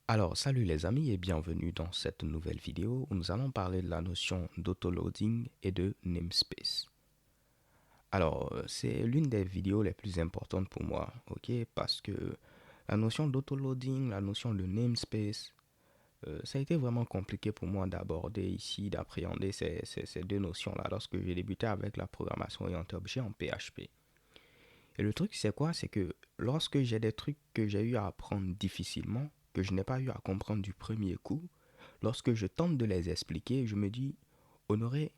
Alors, salut les amis et bienvenue dans cette nouvelle vidéo où nous allons parler de la notion d'autoloading et de namespace. Alors, c'est l'une des vidéos les plus importantes pour moi, ok? Parce que la notion d'autoloading, la notion de namespace, ça a été vraiment compliqué pour moi d'aborder ici, d'appréhender ces deux notions-là lorsque j'ai débuté avec la programmation orientée objet en PHP. Et le truc, c'est quoi? C'est que lorsque j'ai des trucs que j'ai eu à apprendre difficilement, que je n'ai pas eu à comprendre du premier coup, lorsque je tente de les expliquer, je me dis, Honoré,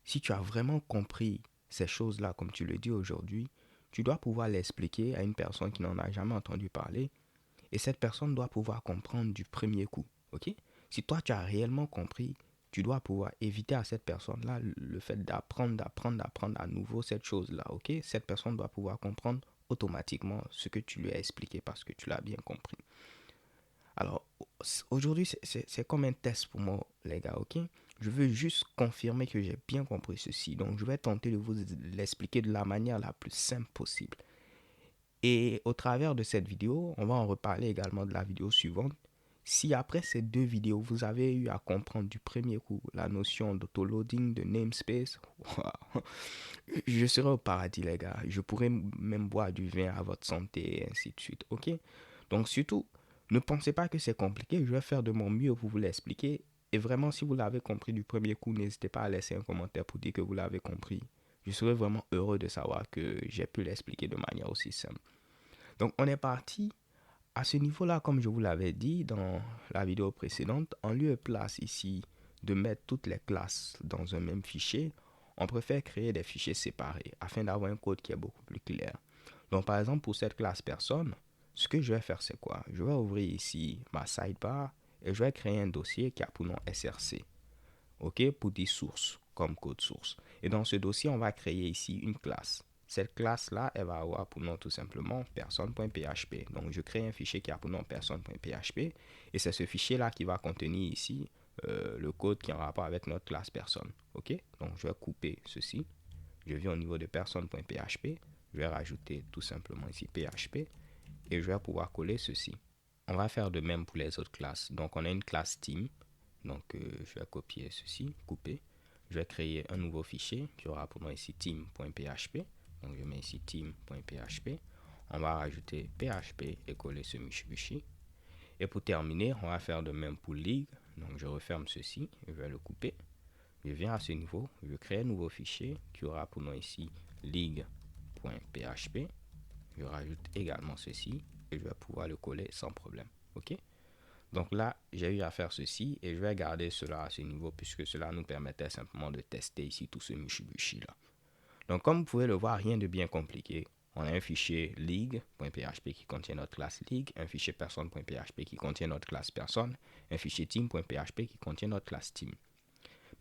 si tu as vraiment compris ces choses-là, comme tu le dis aujourd'hui, tu dois pouvoir l'expliquer à une personne qui n'en a jamais entendu parler, et cette personne doit pouvoir comprendre du premier coup, ok? Si toi, tu as réellement compris, tu dois pouvoir éviter à cette personne-là le fait d'apprendre à nouveau cette chose-là, ok? Cette personne doit pouvoir comprendre automatiquement ce que tu lui as expliqué parce que tu l'as bien compris. Alors, aujourd'hui, c'est comme un test pour moi, les gars, ok? Je veux juste confirmer que j'ai bien compris ceci. Donc, je vais tenter de vous l'expliquer de la manière la plus simple possible. Et au travers de cette vidéo, on va en reparler également de la vidéo suivante. Si après ces deux vidéos, vous avez eu à comprendre du premier coup la notion d'autoloading, de namespace, je serai au paradis, les gars. Je pourrais même boire du vin à votre santé et ainsi de suite, ok? Donc surtout, ne pensez pas que c'est compliqué. Je vais faire de mon mieux pour vous l'expliquer. Et vraiment, si vous l'avez compris du premier coup, n'hésitez pas à laisser un commentaire pour dire que vous l'avez compris. Je serais vraiment heureux de savoir que j'ai pu l'expliquer de manière aussi simple. Donc on est parti. À ce niveau-là, comme je vous l'avais dit dans la vidéo précédente, en lieu et place ici de mettre toutes les classes dans un même fichier, on préfère créer des fichiers séparés afin d'avoir un code qui est beaucoup plus clair. Donc par exemple pour cette classe personne, ce que je vais faire c'est quoi? Je vais ouvrir ici ma sidebar et je vais créer un dossier qui a pour nom src, ok, pour dire source comme code source. Et dans ce dossier, on va créer ici une classe. Cette classe-là, elle va avoir pour nom tout simplement personne.php. Donc, je crée un fichier qui a pour nom personne.php et c'est ce fichier-là qui va contenir ici le code qui est en rapport avec notre classe personne. Ok? Donc, je vais couper ceci. Je viens au niveau de personne.php. Je vais rajouter tout simplement ici php et je vais pouvoir coller ceci. On va faire de même pour les autres classes. Donc, on a une classe team. Donc, je vais copier ceci, couper. Je vais créer un nouveau fichier qui aura pour nom ici team.php. Donc, je mets ici team.php. On va rajouter php et coller ce Mitsubishi. Et pour terminer, on va faire de même pour league. Donc, je referme ceci, je vais le couper. Je viens à ce niveau, je crée un nouveau fichier qui aura pour nom ici league.php. Je rajoute également ceci et je vais pouvoir le coller sans problème. OK? Donc là, j'ai eu à faire ceci et je vais garder cela à ce niveau puisque cela nous permettait simplement de tester ici tout ce Mitsubishi là. Donc comme vous pouvez le voir, rien de bien compliqué. On a un fichier league.php qui contient notre classe league, un fichier personne.php qui contient notre classe personne, un fichier team.php qui contient notre classe team.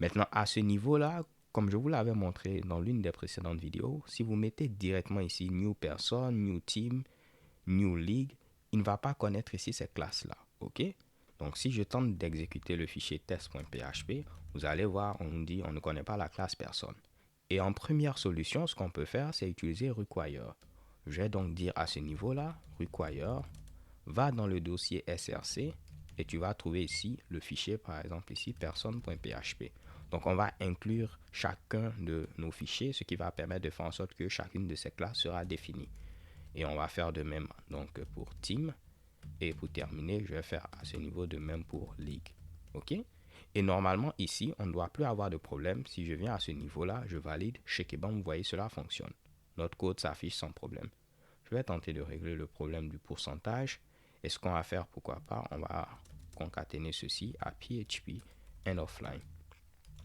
Maintenant, à ce niveau-là, comme je vous l'avais montré dans l'une des précédentes vidéos, si vous mettez directement ici new person, new team, new league, il ne va pas connaître ici ces classes-là. OK? Donc, si je tente d'exécuter le fichier test.php, vous allez voir, on nous dit on ne connaît pas la classe personne. Et en première solution, ce qu'on peut faire, c'est utiliser require. Je vais donc dire à ce niveau-là, require, va dans le dossier src et tu vas trouver ici le fichier, par exemple ici, personne.php. Donc, on va inclure chacun de nos fichiers, ce qui va permettre de faire en sorte que chacune de ces classes sera définie. Et on va faire de même donc pour team. Et pour terminer, je vais faire à ce niveau de même pour league. OK? Et normalement, ici, on ne doit plus avoir de problème. Si je viens à ce niveau-là, je valide. Chez Keban, vous voyez, cela fonctionne. Notre code s'affiche sans problème. Je vais tenter de régler le problème du pourcentage. Et ce qu'on va faire, pourquoi pas, on va concaténer ceci à PHP and offline.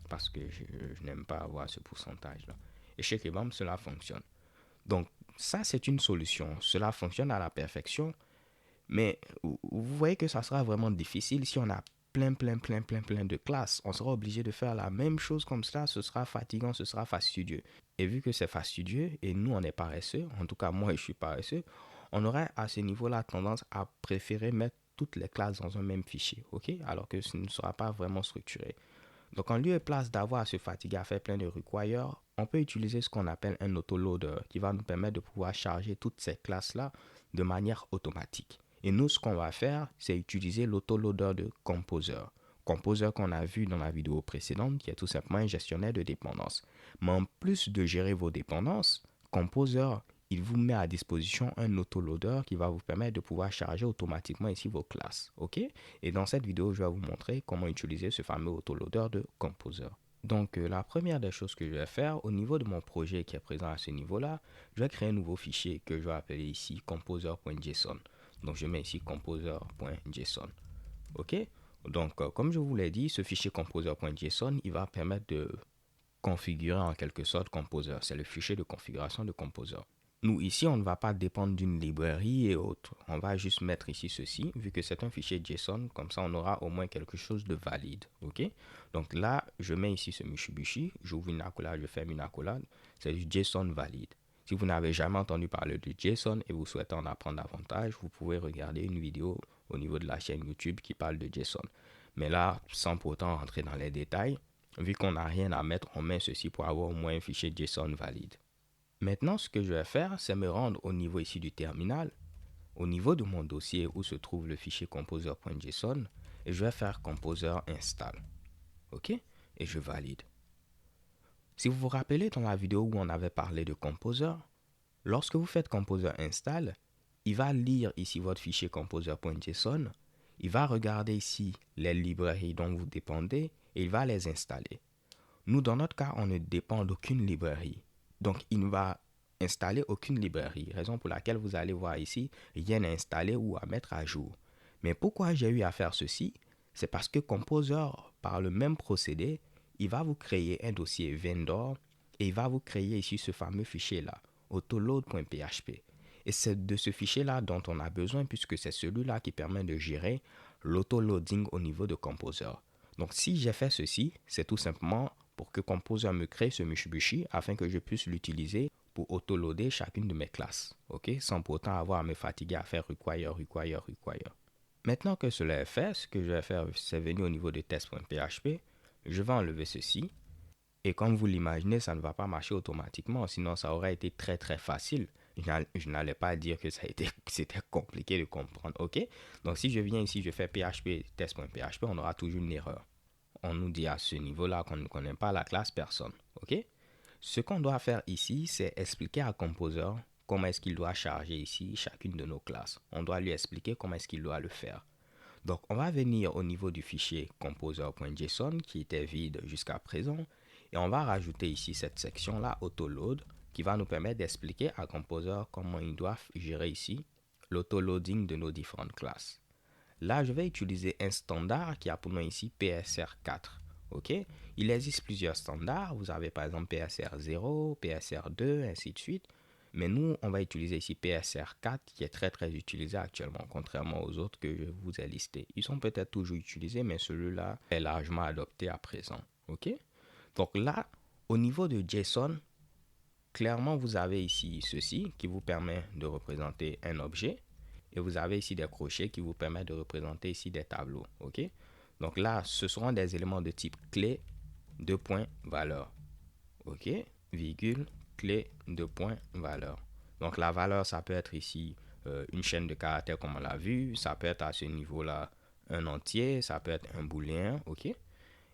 Parce que je n'aime pas avoir ce pourcentage-là. Et chez Keban, cela fonctionne. Donc, ça, c'est une solution. Cela fonctionne à la perfection. Mais vous voyez que ça sera vraiment difficile si on a plein de classes. On sera obligé de faire la même chose comme ça. Ce sera fatigant, ce sera fastidieux. Et vu que c'est fastidieux et nous, on est paresseux, en tout cas, moi, je suis paresseux, on aurait à ce niveau-là tendance à préférer mettre toutes les classes dans un même fichier, ok? Alors que ce ne sera pas vraiment structuré. Donc, en lieu et place d'avoir à se fatiguer à faire plein de requires, on peut utiliser ce qu'on appelle un autoloader qui va nous permettre de pouvoir charger toutes ces classes-là de manière automatique. Et nous, ce qu'on va faire, c'est utiliser l'autoloader de Composer. Composer qu'on a vu dans la vidéo précédente, qui est tout simplement un gestionnaire de dépendances. Mais en plus de gérer vos dépendances, Composer, il vous met à disposition un autoloader qui va vous permettre de pouvoir charger automatiquement ici vos classes. OK? Et dans cette vidéo, je vais vous montrer comment utiliser ce fameux autoloader de Composer. Donc, la première des choses que je vais faire au niveau de mon projet qui est présent à ce niveau-là, je vais créer un nouveau fichier que je vais appeler ici composer.json. Donc, je mets ici composer.json. OK? Donc, comme je vous l'ai dit, ce fichier composer.json, il va permettre de configurer en quelque sorte Composer. C'est le fichier de configuration de Composer. Nous, ici, on ne va pas dépendre d'une librairie et autres. On va juste mettre ici ceci, vu que c'est un fichier JSON, comme ça, on aura au moins quelque chose de valide. OK? Donc là, je mets ici ce Mitsubishi, j'ouvre une accolade, je ferme une accolade. C'est du JSON valide. Si vous n'avez jamais entendu parler de JSON et vous souhaitez en apprendre davantage, vous pouvez regarder une vidéo au niveau de la chaîne YouTube qui parle de JSON. Mais là, sans pourtant rentrer dans les détails, vu qu'on n'a rien à mettre, on met ceci pour avoir au moins un fichier JSON valide. Maintenant, ce que je vais faire, c'est me rendre au niveau ici du terminal, au niveau de mon dossier où se trouve le fichier composer.json, et je vais faire composer install. OK? Et je valide. Si vous vous rappelez dans la vidéo où on avait parlé de composer, lorsque vous faites composer install, il va lire ici votre fichier composer.json, il va regarder ici les librairies dont vous dépendez et il va les installer. Nous, dans notre cas, on ne dépend d'aucune librairie. Donc, il ne va installer aucune librairie, raison pour laquelle vous allez voir ici, rien à installer ou à mettre à jour. Mais pourquoi j'ai eu à faire ceci? C'est parce que Composer, par le même procédé, il va vous créer un dossier vendor et il va vous créer ici ce fameux fichier-là, autoload.php. Et c'est de ce fichier-là dont on a besoin puisque c'est celui-là qui permet de gérer l'autoloading au niveau de Composer. Donc, si j'ai fait ceci, c'est tout simplement pour que Composer me crée ce Mitsubishi afin que je puisse l'utiliser pour autoloader chacune de mes classes, ok, sans pour autant avoir à me fatiguer à faire require. Maintenant que cela est fait, ce que je vais faire, c'est venir au niveau de test.php, je vais enlever ceci, et comme vous l'imaginez, ça ne va pas marcher automatiquement, sinon ça aurait été très très facile. Je n'allais pas dire que c'était compliqué de comprendre, ok? Donc si je viens ici, je fais php test.php, on aura toujours une erreur. On nous dit à ce niveau-là qu'on ne connaît pas la classe personne, ok? Ce qu'on doit faire ici, c'est expliquer à Composer comment est-ce qu'il doit charger ici chacune de nos classes. On doit lui expliquer comment est-ce qu'il doit le faire. Donc, on va venir au niveau du fichier composer.json qui était vide jusqu'à présent et on va rajouter ici cette section-là, autoload, qui va nous permettre d'expliquer à Composer comment il doit gérer ici l'autoloading de nos différentes classes. Là, je vais utiliser un standard qui a pour nom ici PSR4. OK? Il existe plusieurs standards. Vous avez par exemple PSR0, PSR2, ainsi de suite. Mais nous, on va utiliser ici PSR4 qui est très très utilisé actuellement, contrairement aux autres que je vous ai listés. Ils sont peut-être toujours utilisés, mais celui-là est largement adopté à présent. OK? Donc là, au niveau de JSON, clairement, vous avez ici ceci qui vous permet de représenter un objet. Et vous avez ici des crochets qui vous permettent de représenter ici des tableaux. OK? Donc là, ce seront des éléments de type clé, deux points, valeur. OK? Virgule, clé, deux points, valeur. Donc la valeur, ça peut être ici une chaîne de caractères comme on l'a vu. Ça peut être à ce niveau-là un entier. Ça peut être un booléen. OK?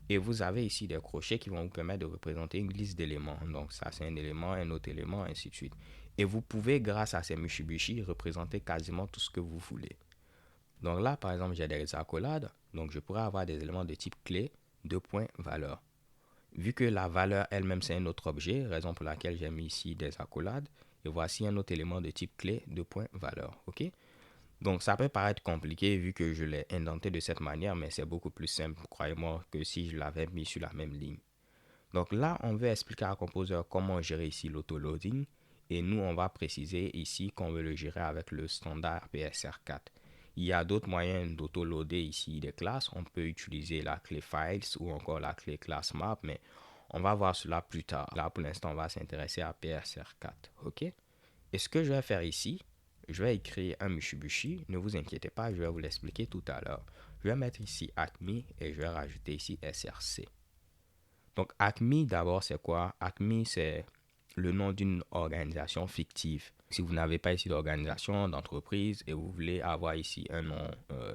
Et vous avez ici des crochets qui vont vous permettre de représenter une liste d'éléments. Donc ça, c'est un élément, un autre élément, ainsi de suite. Et vous pouvez, grâce à ces Mitsubishi, représenter quasiment tout ce que vous voulez. Donc là, par exemple, j'ai des accolades. Donc je pourrais avoir des éléments de type clé, deux points, valeur. Vu que la valeur elle-même, c'est un autre objet, raison pour laquelle j'ai mis ici des accolades. Et voici un autre élément de type clé, deux points, valeur. OK? Donc ça peut paraître compliqué vu que je l'ai indenté de cette manière, mais c'est beaucoup plus simple, croyez-moi, que si je l'avais mis sur la même ligne. Donc là, on veut expliquer à Composer comment gérer ici l'autoloading. Et nous, on va préciser ici qu'on veut le gérer avec le standard PSR4. Il y a d'autres moyens d'autoloader ici des classes. On peut utiliser la clé files ou encore la clé class map, mais on va voir cela plus tard. Là, pour l'instant, on va s'intéresser à PSR4. OK? Et ce que je vais faire ici, je vais écrire un Mitsubishi. Ne vous inquiétez pas, je vais vous l'expliquer tout à l'heure. Je vais mettre ici Acme et je vais rajouter ici SRC. Donc Acme d'abord c'est quoi? Acme c'est le nom d'une organisation fictive. Si vous n'avez pas ici d'organisation, d'entreprise et vous voulez avoir ici un nom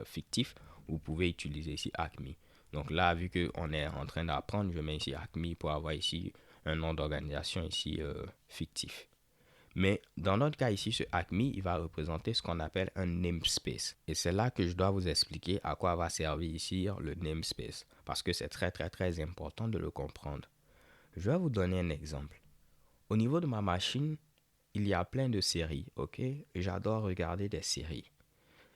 fictif, vous pouvez utiliser ici Acme. Donc là, vu qu'on est en train d'apprendre, je mets ici Acme pour avoir ici un nom d'organisation ici fictif. Mais dans notre cas ici, ce Acme, il va représenter ce qu'on appelle un namespace. Et c'est là que je dois vous expliquer à quoi va servir ici le namespace. Parce que c'est très important de le comprendre. Je vais vous donner un exemple. Au niveau de ma machine, il y a plein de séries, ok? J'adore regarder des séries.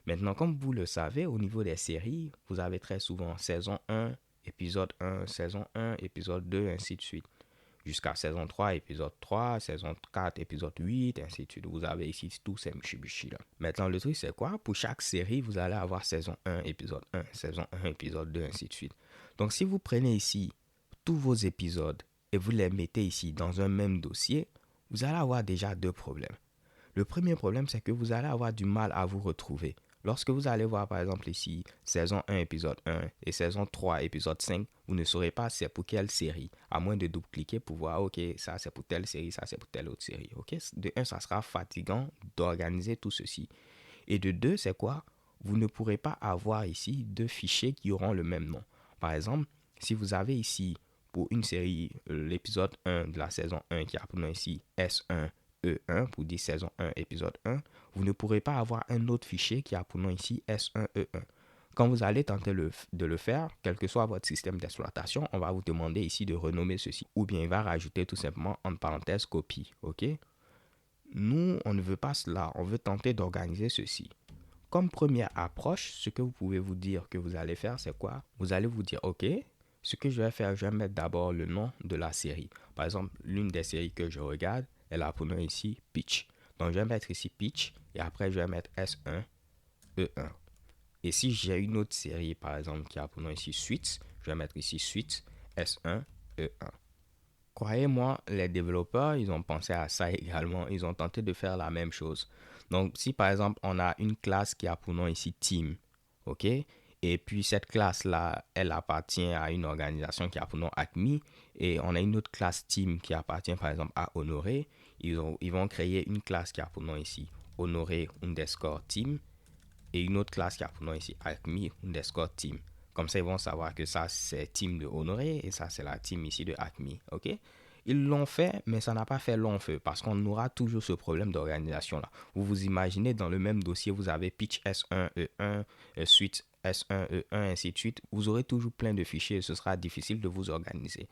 Maintenant, comme vous le savez, au niveau des séries, vous avez très souvent saison 1, épisode 1, saison 1, épisode 2, ainsi de suite. Jusqu'à saison 3, épisode 3, saison 4, épisode 8, ainsi de suite. Vous avez ici tous ces Mitsubishi là. Maintenant, le truc, c'est quoi? Pour chaque série, vous allez avoir saison 1, épisode 1, saison 1, épisode 2, ainsi de suite. Donc, si vous prenez ici tous vos épisodes et vous les mettez ici dans un même dossier, vous allez avoir déjà deux problèmes. Le premier problème, c'est que vous allez avoir du mal à vous retrouver. Lorsque vous allez voir par exemple ici saison 1 épisode 1 et saison 3 épisode 5, vous ne saurez pas c'est pour quelle série, à moins de double-cliquer pour voir ok, ça c'est pour telle série, ça c'est pour telle autre série. Ok, de un, ça sera fatigant d'organiser tout ceci. Et de deux, c'est quoi? Vous ne pourrez pas avoir ici deux fichiers qui auront le même nom. Par exemple, si vous avez ici pour une série l'épisode 1 de la saison 1 qui a pour nom ici S1 E1 pour dire saison 1 épisode 1, vous ne pourrez pas avoir un autre fichier qui a pour nom ici S1E1. Quand vous allez tenter de le faire, quel que soit votre système d'exploitation, on va vous demander ici de renommer ceci. Ou bien il va rajouter tout simplement en parenthèse copie. Ok? Nous, on ne veut pas cela. On veut tenter d'organiser ceci. Comme première approche, ce que vous pouvez vous dire que vous allez faire, c'est quoi? Vous allez vous dire, ok, ce que je vais faire, je vais mettre d'abord le nom de la série. Par exemple, l'une des séries que je regarde, elle a pour nom ici Peach. Donc, je vais mettre ici Peach et après, je vais mettre S1, E1. Et si j'ai une autre série, par exemple, qui a pour nom ici Suite, je vais mettre ici Suite, S1, E1. Croyez-moi, les développeurs, ils ont pensé à ça également. Ils ont tenté de faire la même chose. Donc, si par exemple, on a une classe qui a pour nom ici Team, ok? Et puis, cette classe-là, elle appartient à une organisation qui a pour nom Acme. Et on a une autre classe Team qui appartient par exemple à Honoré. Ils vont créer une classe qui a pour nom ici Honoré underscore Team. Et une autre classe qui a pour nom ici Acme underscore Team. Comme ça, ils vont savoir que ça, c'est team de Honoré et ça, c'est la team ici de Acme. OK? Ils l'ont fait, mais ça n'a pas fait long feu parce qu'on aura toujours ce problème d'organisation là. Vous vous imaginez, dans le même dossier, vous avez pitch S1, E1, suite S1, E1, ainsi de suite. Vous aurez toujours plein de fichiers et ce sera difficile de vous organiser.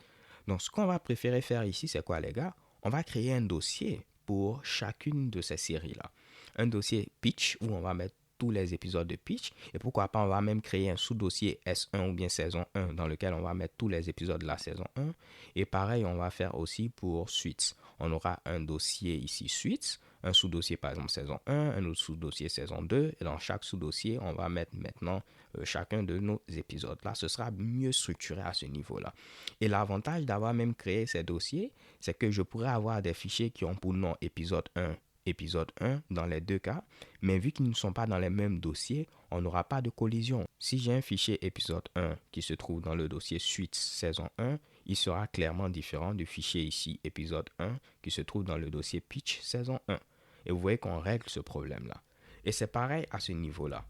Donc, ce qu'on va préférer faire ici, c'est quoi, les gars? On va créer un dossier pour chacune de ces séries-là. Un dossier pitch où on va mettre tous les épisodes de Pitch. Et pourquoi pas, on va même créer un sous-dossier S1 ou bien saison 1 dans lequel on va mettre tous les épisodes de la saison 1. Et pareil, on va faire aussi pour Suites. On aura un dossier ici Suites, un sous-dossier par exemple saison 1, un autre sous-dossier saison 2. Et dans chaque sous-dossier, on va mettre maintenant chacun de nos épisodes. Là, ce sera mieux structuré à ce niveau-là. Et l'avantage d'avoir même créé ces dossiers, c'est que je pourrais avoir des fichiers qui ont pour nom épisode 1, épisode 1 dans les deux cas, mais vu qu'ils ne sont pas dans les mêmes dossiers, on n'aura pas de collision. Si j'ai un fichier épisode 1 qui se trouve dans le dossier suite saison 1, il sera clairement différent du fichier ici épisode 1 qui se trouve dans le dossier pitch saison 1. Et vous voyez qu'on règle ce problème-là. Et c'est pareil à ce niveau-là.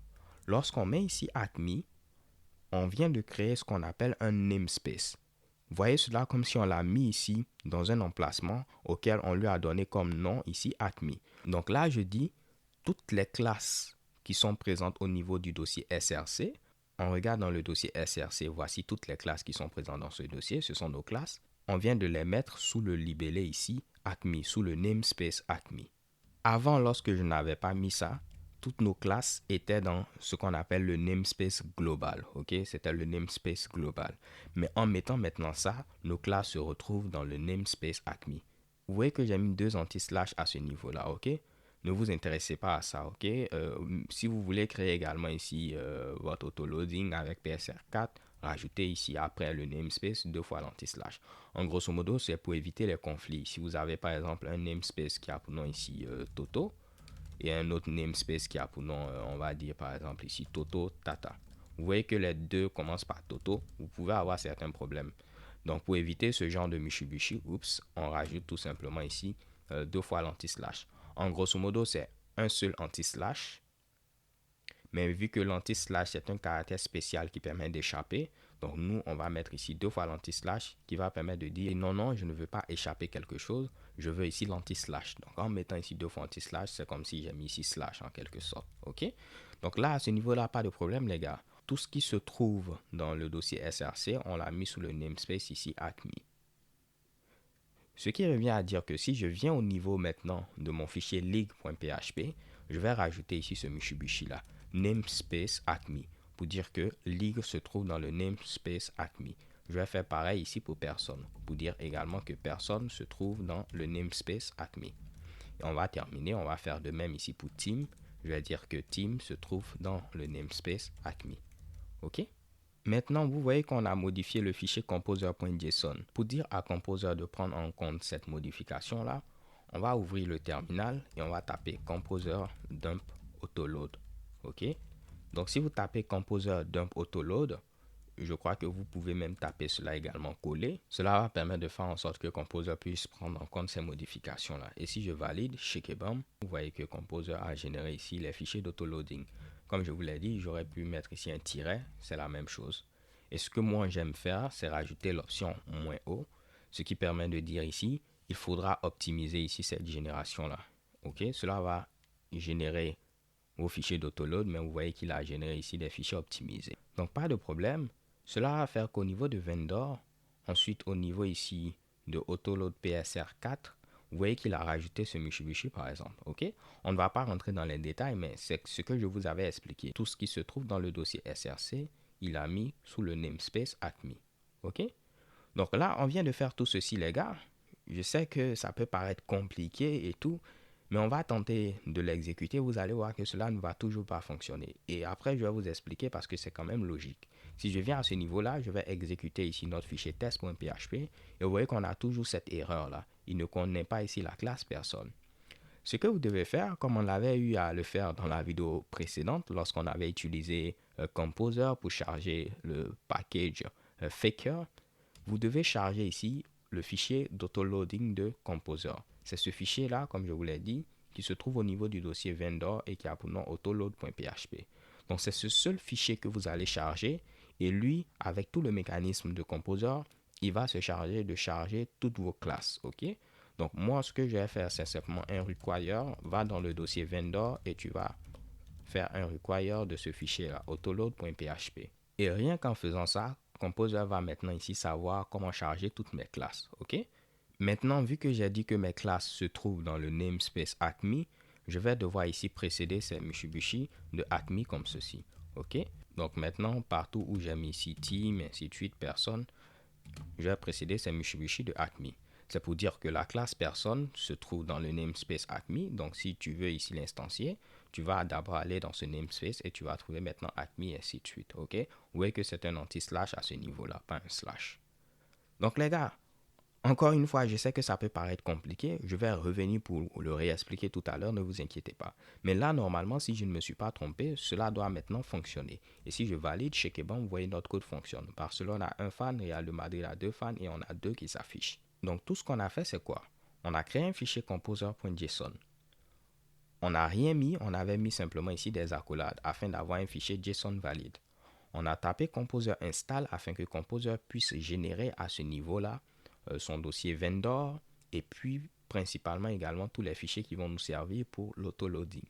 Lorsqu'on met ici Acme, on vient de créer ce qu'on appelle un namespace. Voyez cela comme si on l'a mis ici dans un emplacement auquel on lui a donné comme nom ici Acme. Donc là, je dis toutes les classes qui sont présentes au niveau du dossier SRC. On regarde dans le dossier SRC, voici toutes les classes qui sont présentes dans ce dossier, ce sont nos classes. On vient de les mettre sous le libellé ici Acme, sous le namespace Acme. Avant, lorsque je n'avais pas mis ça, toutes nos classes étaient dans ce qu'on appelle le namespace global. Ok, c'était le namespace global. Mais en mettant maintenant ça, nos classes se retrouvent dans le namespace Acme. Vous voyez que j'ai mis deux anti-slash à ce niveau-là. Ok, ne vous intéressez pas à ça. Ok, si vous voulez créer également ici votre autoloading avec PSR4, rajoutez ici après le namespace deux fois l'anti-slash. En grosso modo, c'est pour éviter les conflits. Si vous avez par exemple un namespace qui a pour nom ici Toto, et un autre namespace qui a pour nom, on va dire par exemple ici Toto Tata. Vous voyez que les deux commencent par Toto, vous pouvez avoir certains problèmes. Donc pour éviter ce genre de Mitsubishi, on rajoute tout simplement ici deux fois l'anti-slash. En grosso modo, c'est un seul anti-slash. Mais vu que l'anti-slash, c'est un caractère spécial qui permet d'échapper, donc nous, on va mettre ici 2 fois l'anti-slash qui va permettre de dire non, non, je ne veux pas échapper quelque chose, je veux ici l'anti-slash. Donc en mettant ici 2 fois anti-slash, c'est comme si j'ai mis ici slash en quelque sorte. OK? Donc là, à ce niveau-là, pas de problème, les gars. Tout ce qui se trouve dans le dossier SRC, on l'a mis sous le namespace ici Acme. Ce qui revient à dire que si je viens au niveau maintenant de mon fichier league.php, je vais rajouter ici ce Mitsubishi là, namespace Acme, pour dire que league se trouve dans le namespace Acme. Je vais faire pareil ici pour personne, pour dire également que personne se trouve dans le namespace Acme. Et on va terminer, on va faire de même ici pour team. Je vais dire que team se trouve dans le namespace Acme. OK? Maintenant, vous voyez qu'on a modifié le fichier composer.json. Pour dire à Composer de prendre en compte cette modification-là, on va ouvrir le terminal et on va taper composer dump autoload. OK? Donc, si vous tapez composer dump autoload, je crois que vous pouvez même taper cela également collé. Cela va permettre de faire en sorte que Composer puisse prendre en compte ces modifications-là. Et si je valide, shakebam, vous voyez que Composer a généré ici les fichiers d'autoloading. Comme je vous l'ai dit, j'aurais pu mettre ici un tiret, c'est la même chose. Et ce que moi j'aime faire, c'est rajouter l'option "-o", ce qui permet de dire ici, il faudra optimiser ici cette génération-là. OK, cela va générer vos fichiers d'autoload, mais vous voyez qu'il a généré ici des fichiers optimisés. Donc pas de problème. Cela va faire qu'au niveau de vendor, ensuite au niveau ici de autoload PSR4, vous voyez qu'il a rajouté ce Mitsubishi par exemple. OK? On ne va pas rentrer dans les détails, mais c'est ce que je vous avais expliqué. Tout ce qui se trouve dans le dossier SRC, il a mis sous le namespace Acme. OK? Donc là, on vient de faire tout ceci, les gars. Je sais que ça peut paraître compliqué et tout, mais on va tenter de l'exécuter. Vous allez voir que cela ne va toujours pas fonctionner. Et après, je vais vous expliquer parce que c'est quand même logique. Si je viens à ce niveau-là, je vais exécuter ici notre fichier test.php et vous voyez qu'on a toujours cette erreur-là. Il ne connaît pas ici la classe personne. Ce que vous devez faire, comme on l'avait eu à le faire dans la vidéo précédente, lorsqu'on avait utilisé Composer pour charger le package Faker, vous devez charger ici le fichier d'autoloading de Composer. C'est ce fichier-là, comme je vous l'ai dit, qui se trouve au niveau du dossier vendor et qui a pour nom autoload.php. Donc, c'est ce seul fichier que vous allez charger et lui, avec tout le mécanisme de Composer, il va se charger de charger toutes vos classes. OK? Donc, moi, ce que je vais faire, c'est simplement un require, va dans le dossier vendor et tu vas faire un require de ce fichier-là, autoload.php. Et rien qu'en faisant ça, Composer va maintenant ici savoir comment charger toutes mes classes. OK? Maintenant, vu que j'ai dit que mes classes se trouvent dans le namespace Acme, je vais devoir ici précéder ces Mitsubishi de Acme comme ceci. OK? Donc maintenant, partout où j'ai mis ici team, ainsi de suite, personne, je vais précéder ces Mitsubishi de Acme. C'est pour dire que la classe personne se trouve dans le namespace Acme. Donc si tu veux ici l'instancier, tu vas d'abord aller dans ce namespace et tu vas trouver maintenant Acme et ainsi de suite. OK? Vous voyez que c'est un anti-slash à ce niveau-là, pas un slash. Donc les gars, encore une fois, je sais que ça peut paraître compliqué. Je vais revenir pour le réexpliquer tout à l'heure, ne vous inquiétez pas. Mais là, normalement, si je ne me suis pas trompé, cela doit maintenant fonctionner. Et si je valide, chez Keban, vous voyez notre code fonctionne. Barcelone a un fan, Real de Madrid a 2 fans et on a 2 qui s'affichent. Donc tout ce qu'on a fait, c'est quoi? On a créé un fichier composer.json. On n'a rien mis, on avait mis simplement ici des accolades afin d'avoir un fichier JSON valide. On a tapé Composer install afin que Composer puisse générer à ce niveau-là son dossier vendor et puis principalement également tous les fichiers qui vont nous servir pour l'autoloading.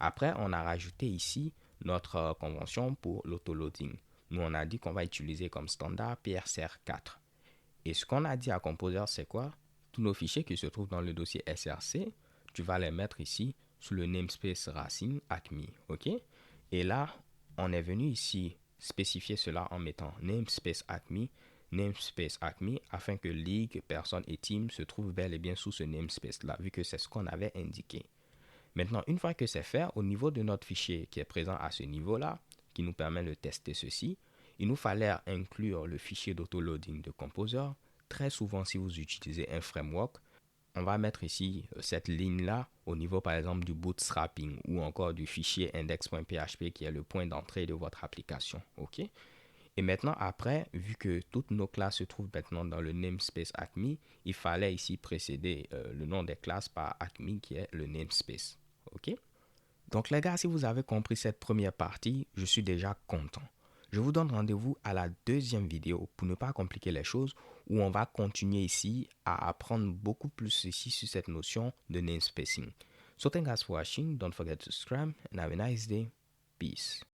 Après, on a rajouté ici notre convention pour l'autoloading. Nous, on a dit qu'on va utiliser comme standard PSR4. Et ce qu'on a dit à Composer, c'est quoi? Tous nos fichiers qui se trouvent dans le dossier SRC, tu vas les mettre ici sous le namespace racine Acme. OK? Et là, on est venu ici spécifier cela en mettant namespace Acme afin que League, personne et team se trouvent bel et bien sous ce namespace-là, vu que c'est ce qu'on avait indiqué. Maintenant, une fois que c'est fait, au niveau de notre fichier qui est présent à ce niveau-là, qui nous permet de tester ceci, il nous fallait inclure le fichier d'autoloading de Composer. Très souvent, si vous utilisez un framework, on va mettre ici cette ligne-là au niveau par exemple du bootstrapping ou encore du fichier index.php qui est le point d'entrée de votre application. OK? Et maintenant, après, vu que toutes nos classes se trouvent maintenant dans le namespace Acme, il fallait ici précéder le nom des classes par Acme qui est le namespace. OK? Donc les gars, si vous avez compris cette première partie, je suis déjà content. Je vous donne rendez-vous à la deuxième vidéo pour ne pas compliquer les choses où on va continuer ici à apprendre beaucoup plus ici sur cette notion de namespacing. So thank you guys for watching. Don't forget to subscribe and have a nice day. Peace.